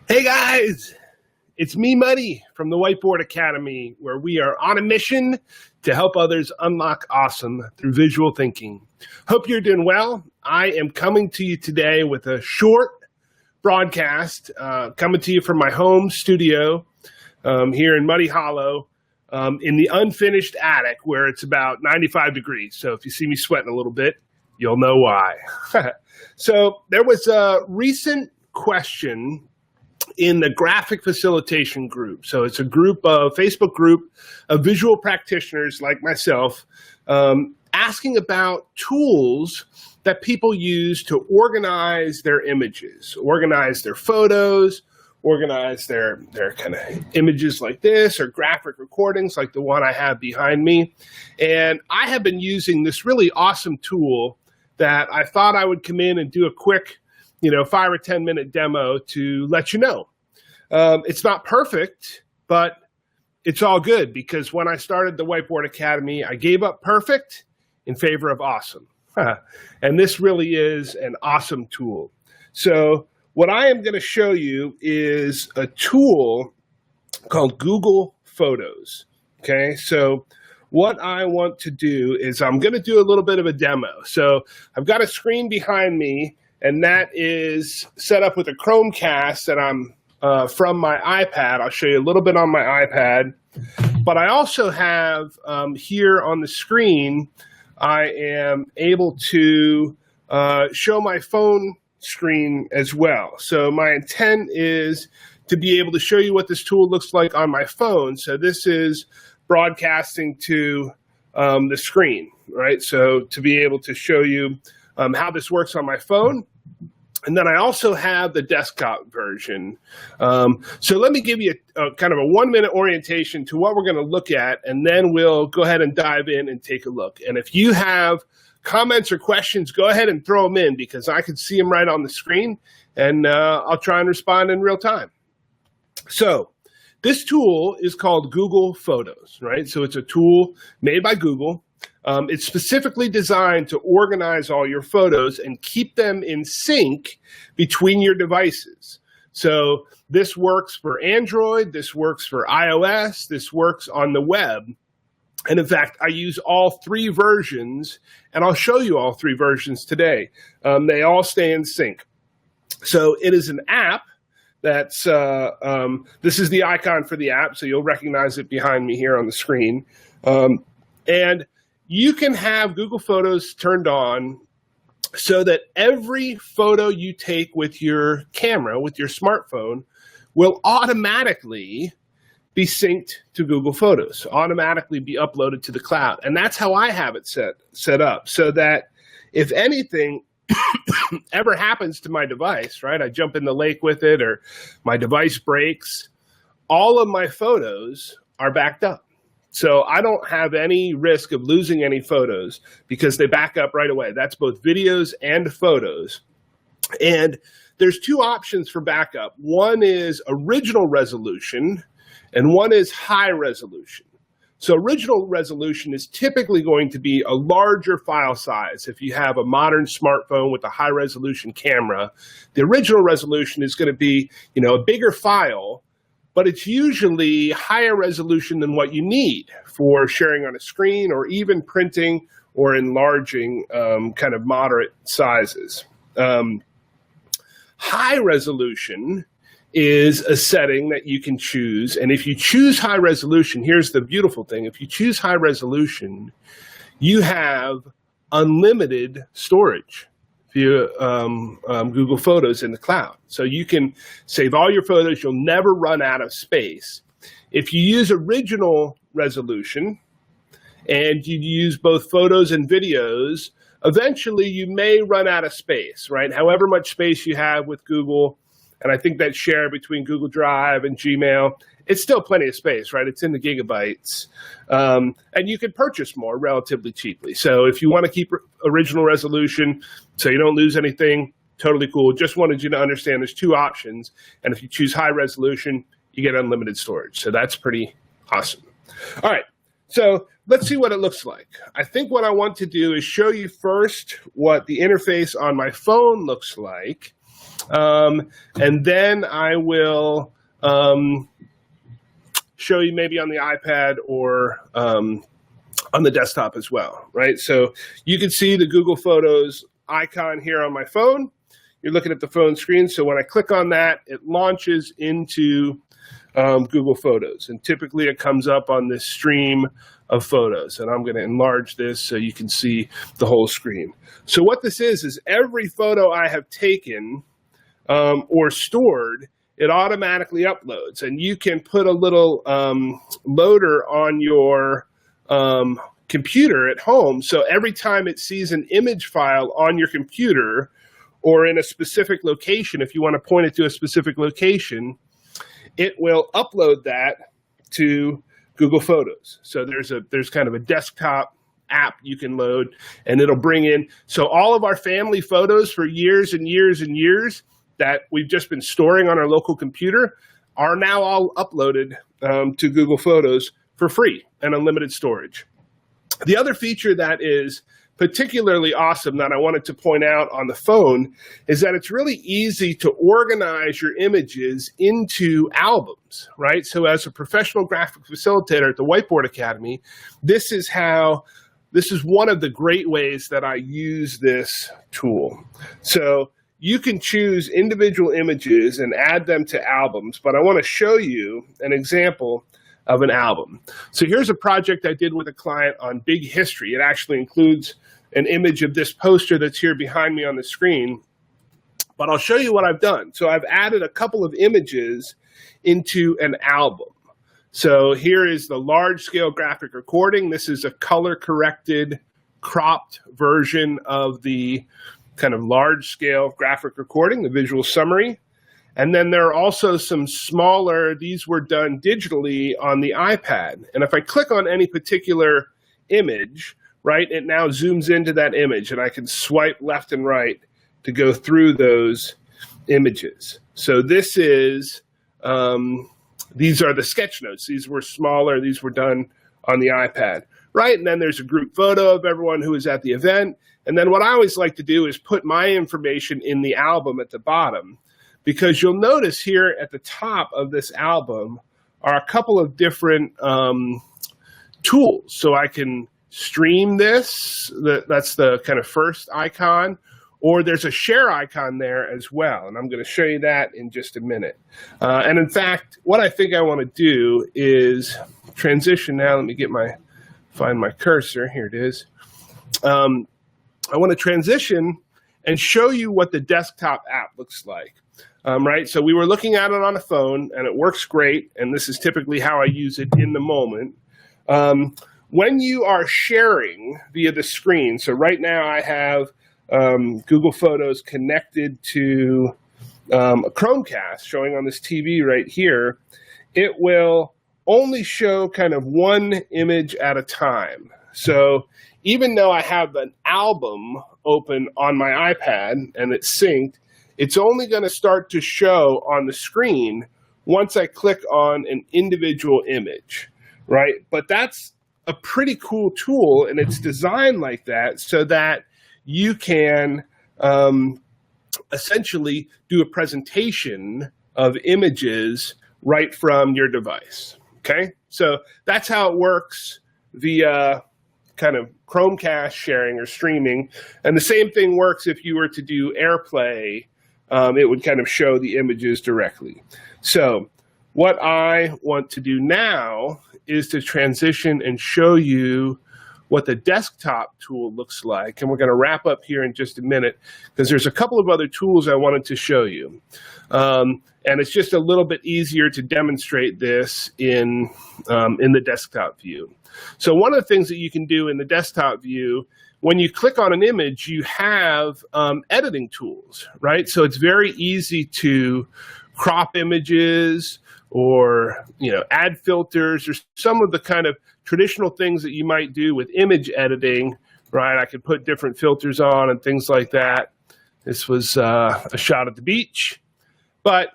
Hey guys, it's me, Muddy, from the Whiteboard Academy, where we are on a mission to help others unlock awesome through visual thinking. Hope you're doing well. I am coming to you today with a short broadcast, coming to you from my home studio here in Muddy Hollow, in the unfinished attic where it's about 95 degrees. So if you see me sweating a little bit, you'll know why. So there was a recent question in the graphic facilitation group. So it's a Facebook group of visual practitioners like myself, asking about tools that people use to organize their images, organize their photos, organize their kind of images like this, or graphic recordings like the one I have behind me. And I have been using this really awesome tool that I thought I would come in and do a quick 5 or 10 minute demo to let you know. It's not perfect, but it's all good, because when I started the Whiteboard Academy, I gave up perfect in favor of awesome. And this really is an awesome tool. So what I am going to show you is a tool called Google Photos. Okay, so what I want to do is I'm going to do a little bit of a demo. So I've got a screen behind me, and that is set up with a Chromecast that I'm from my iPad. I'll show you a little bit on my iPad. But I also have here on the screen, I am able to show my phone screen as well. So my intent is to be able to show you what this tool looks like on my phone. So this is broadcasting to the screen, right? So to be able to show you how this works on my phone. And then I also have the desktop version. So let me give you a kind of a 1-minute orientation to what we're going to look at, and then we'll go ahead and dive in and take a look. And if you have comments or questions, go ahead and throw them in, because I can see them right on the screen, and I'll try and respond in real time. So this tool is called Google Photos, right? So it's a tool made by Google. It's specifically designed to organize all your photos and keep them in sync between your devices. So this works for Android, this works for iOS, this works on the web. And in fact, I use all 3 versions, and I'll show you all 3 versions today. They all stay in sync. So it is an app that's, this is the icon for the app, so you'll recognize it behind me here on the screen. And you can have Google Photos turned on so that every photo you take with your camera, with your smartphone, will automatically be synced to Google Photos, automatically be uploaded to the cloud. And that's how I have it set up, so that if anything ever happens to my device, right, I jump in the lake with it, or my device breaks, all of my photos are backed up. So I don't have any risk of losing any photos, because they back up right away. That's both videos and photos. And there's 2 options for backup. One is original resolution, and one is high resolution. So original resolution is typically going to be a larger file size. If you have a modern smartphone with a high resolution camera, the original resolution is going to be, a bigger file, but it's usually higher resolution than what you need for sharing on a screen, or even printing or enlarging kind of moderate sizes. High resolution is a setting that you can choose. And if you choose high resolution, here's the beautiful thing. If you choose high resolution, you have unlimited storage via Google Photos in the cloud. So you can save all your photos. You'll never run out of space. If you use original resolution and you use both photos and videos, eventually you may run out of space, right? However much space you have with Google, and I think that's shared between Google Drive and Gmail, it's still plenty of space, right? It's in the gigabytes. And you can purchase more relatively cheaply. So if you want to keep original resolution so you don't lose anything, totally cool. Just wanted you to understand there's 2 options. And if you choose high resolution, you get unlimited storage. So that's pretty awesome. All right. So let's see what it looks like. I think what I want to do is show you first what the interface on my phone looks like. And then I will show you maybe on the iPad or on the desktop as well, right? So you can see the Google Photos icon here on my phone. You're looking at the phone screen. So when I click on that, it launches into Google Photos. And typically it comes up on this stream of photos. And I'm going to enlarge this so you can see the whole screen. So what this is every photo I have taken or stored, it automatically uploads. And you can put a little loader on your computer at home. So every time it sees an image file on your computer or in a specific location, if you want to point it to a specific location, it will upload that to Google Photos. So there's kind of a desktop app you can load, and it'll bring in, so all of our family photos for years and years and years that we've just been storing on our local computer are now all uploaded to Google Photos for free and unlimited storage. The other feature that is particularly awesome that I wanted to point out on the phone is that it's really easy to organize your images into albums, right? So as a professional graphic facilitator at the Whiteboard Academy, this is one of the great ways that I use this tool. So you can choose individual images and add them to albums, but I want to show you an example of an album. So here's a project I did with a client on big history. It actually includes an image of this poster that's here behind me on the screen, but I'll show you what I've done. So I've added a couple of images into an album. So here is the large scale graphic recording. This is a color corrected, cropped version of the kind of large scale graphic recording, the visual summary. And then there are also some smaller, these were done digitally on the iPad. And if I click on any particular image, right, it now zooms into that image and I can swipe left and right to go through those images. So this is, these are the sketchnotes. These were smaller, these were done on the iPad, right? And then there's a group photo of everyone who was at the event. And then what I always like to do is put my information in the album at the bottom, because you'll notice here at the top of this album are a couple of different tools. So I can stream this, that's the kind of first icon, or there's a share icon there as well. And I'm going to show you that in just a minute. And in fact, what I think I want to do is transition now. Let me find my cursor. Here it is. I want to transition and show you what the desktop app looks like. Right, so we were looking at it on a phone, and it works great, and this is typically how I use it in the moment. When you are sharing via the screen, so right now I have Google Photos connected to a Chromecast showing on this TV right here, it will only show kind of one image at a time. So even though I have an album open on my iPad and it's synced, it's only going to start to show on the screen once I click on an individual image, right? But that's a pretty cool tool, and it's designed like that so that you can essentially do a presentation of images right from your device, okay? So that's how it works via kind of Chromecast sharing or streaming. And the same thing works if you were to do AirPlay. It would kind of show the images directly. So what I want to do now is to transition and show you what the desktop tool looks like. And we're going to wrap up here in just a minute because there's a couple of other tools I wanted to show you. And it's just a little bit easier to demonstrate this in the desktop view. So one of the things that you can do in the desktop view, when you click on an image, you have editing tools, right? So it's very easy to crop images or, add filters or some of the kind of traditional things that you might do with image editing, right? I could put different filters on and things like that. This was a shot at the beach. But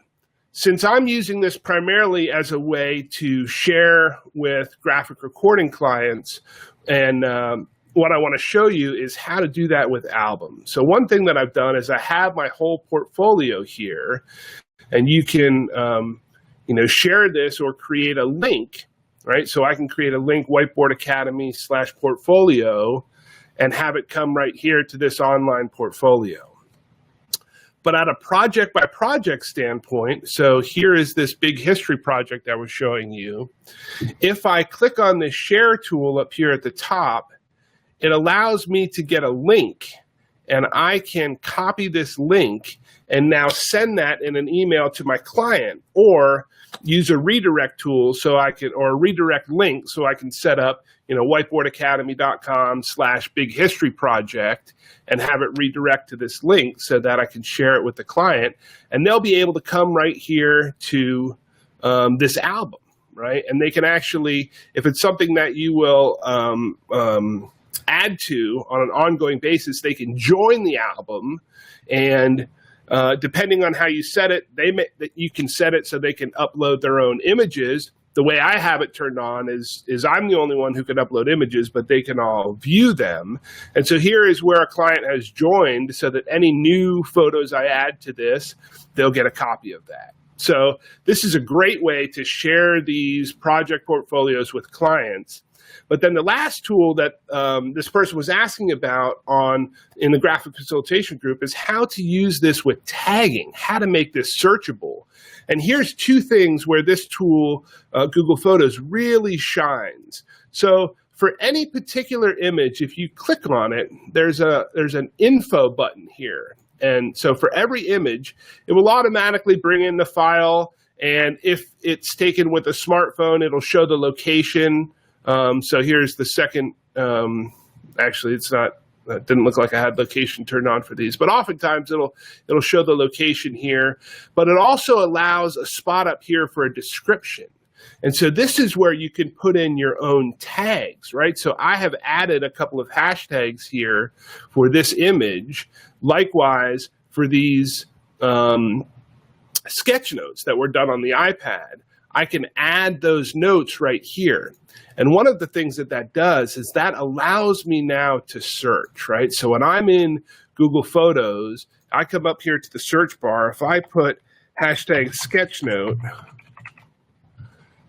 since I'm using this primarily as a way to share with graphic recording clients, and what I want to show you is how to do that with albums. So one thing that I've done is I have my whole portfolio here, and you can share this or create a link, right? So I can create a link, Whiteboard Academy /portfolio, and have it come right here to this online portfolio. But at a project by project standpoint, so here is this big history project I was showing you. If I click on this share tool up here at the top, it allows me to get a link, and I can copy this link and now send that in an email to my client, or use a redirect tool or a redirect link so I can set up, whiteboardacademy.com/big-history-project and have it redirect to this link so that I can share it with the client, and they'll be able to come right here to this album, right? And they can actually, if it's something that you will add to on an ongoing basis, they can join the album, and depending on how you set it, you can set it so they can upload their own images. The way I have it turned on is I'm the only one who can upload images, but they can all view them. And so here is where a client has joined, so that any new photos I add to this, they'll get a copy of that. So this is a great way to share these project portfolios with clients. But then the last tool that this person was asking about in the graphic facilitation group is how to use this with tagging, how to make this searchable. And here's two things where this tool, Google Photos, really shines. So for any particular image, if you click on it, there's an info button here. And so for every image, it will automatically bring in the file. And if it's taken with a smartphone, it'll show the location. So here's the second, actually it didn't look like I had location turned on for these, but oftentimes it'll show the location here, but it also allows a spot up here for a description. And so this is where you can put in your own tags, right? So I have added a couple of hashtags here for this image. Likewise, for these sketch notes that were done on the iPad, I can add those notes right here. And one of the things that does is that allows me now to search, right? So when I'm in Google Photos, I come up here to the search bar. If I put hashtag sketchnote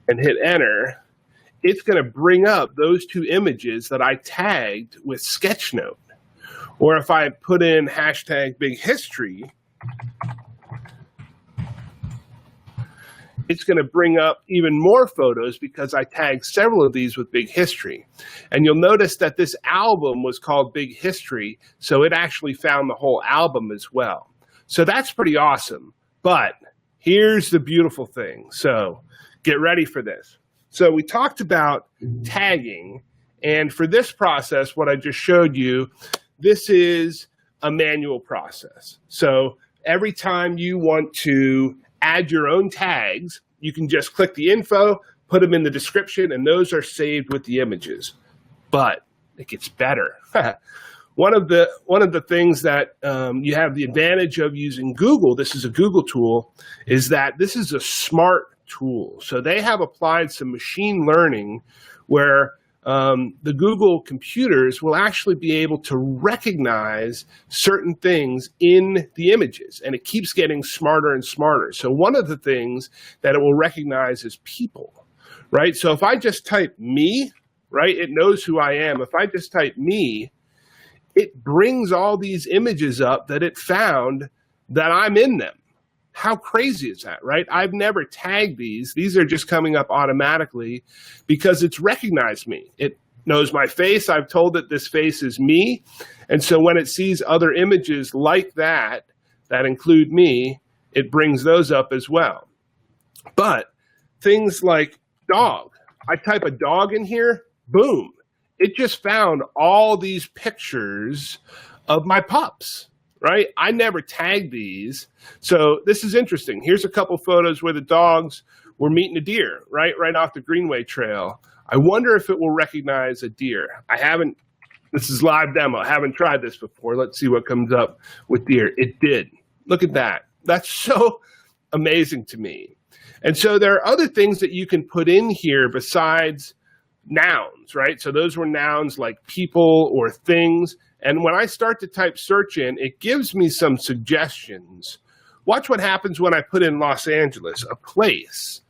and hit enter, it's going to bring up those two images that I tagged with sketchnote. Or if I put in hashtag big history, it's going to bring up even more photos because I tagged several of these with big history. And you'll notice that this album was called Big History, so it actually found the whole album as well. So that's pretty awesome. But here's the beautiful thing. So get ready for this. So we talked about tagging, and for this process, what I just showed you, this is a manual process. So every time you want to add your own tags, you can just click the info, put them in the description, and those are saved with the images. But it gets better. One of the things that you have the advantage of using Google, this is a Google tool, is that this is a smart tool. So they have applied some machine learning where the Google computers will actually be able to recognize certain things in the images, and it keeps getting smarter and smarter. So one of the things that it will recognize is people, right? So if I just type me, right, it knows who I am. If I just type me, it brings all these images up that it found that I'm in them. How crazy is that, right? I've never tagged these. These are just coming up automatically because it's recognized me. It knows my face. I've told it this face is me. And so when it sees other images like that include me, it brings those up as well. But things like dog, I type a dog in here, boom. It just found all these pictures of my pups. Right? I never tagged these. So this is interesting. Here's a couple photos where the dogs were meeting a deer, right off the Greenway Trail. I wonder if it will recognize a deer. This is live demo. I haven't tried this before. Let's see what comes up with deer. It did. Look at that. That's so amazing to me. And so there are other things that you can put in here besides nouns, right? So those were nouns like people or things. And when I start to type search in, it gives me some suggestions. Watch what happens when I put in Los Angeles, a place,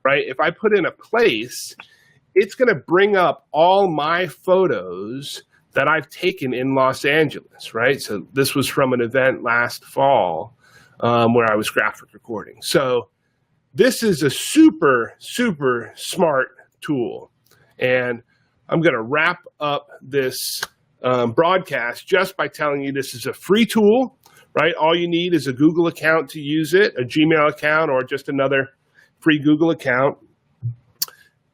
right? If I put in a place, it's going to bring up all my photos that I've taken in Los Angeles, right? So this was from an event last fall where I was graphic recording. So this is a super, super smart tool. And I'm going to wrap up this broadcast just by telling you this is a free tool, right? All you need is a Google account to use it, a Gmail account, or just another free Google account.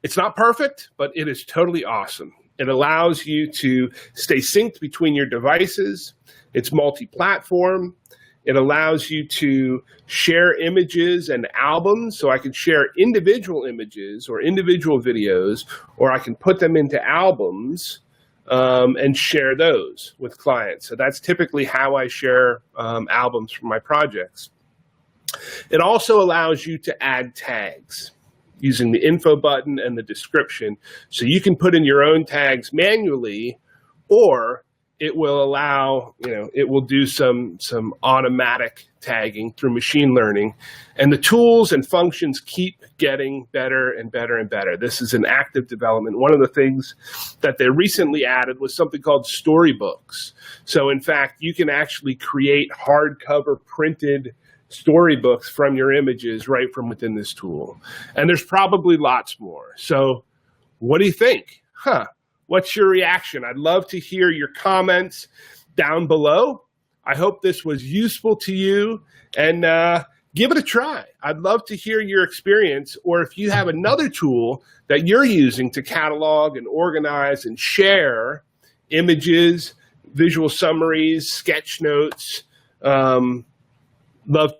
It's not perfect, but it is totally awesome. It allows you to stay synced between your devices. It's multi-platform. It allows you to share images and albums. So I can share individual images or individual videos, or I can put them into albums and share those with clients. So that's typically how I share albums from my projects. It also allows you to add tags using the info button and the description. So you can put in your own tags manually, or it will allow, it will do some automatic tagging through machine learning. And the tools and functions keep getting better and better and better. This is an active development. One of the things that they recently added was something called storybooks. So in fact, you can actually create hardcover printed storybooks from your images right from within this tool. And there's probably lots more. So what do you think? What's your reaction? I'd love to hear your comments down below. I hope this was useful to you, and give it a try. I'd love to hear your experience, or if you have another tool that you're using to catalog and organize and share images, visual summaries, sketch notes. Love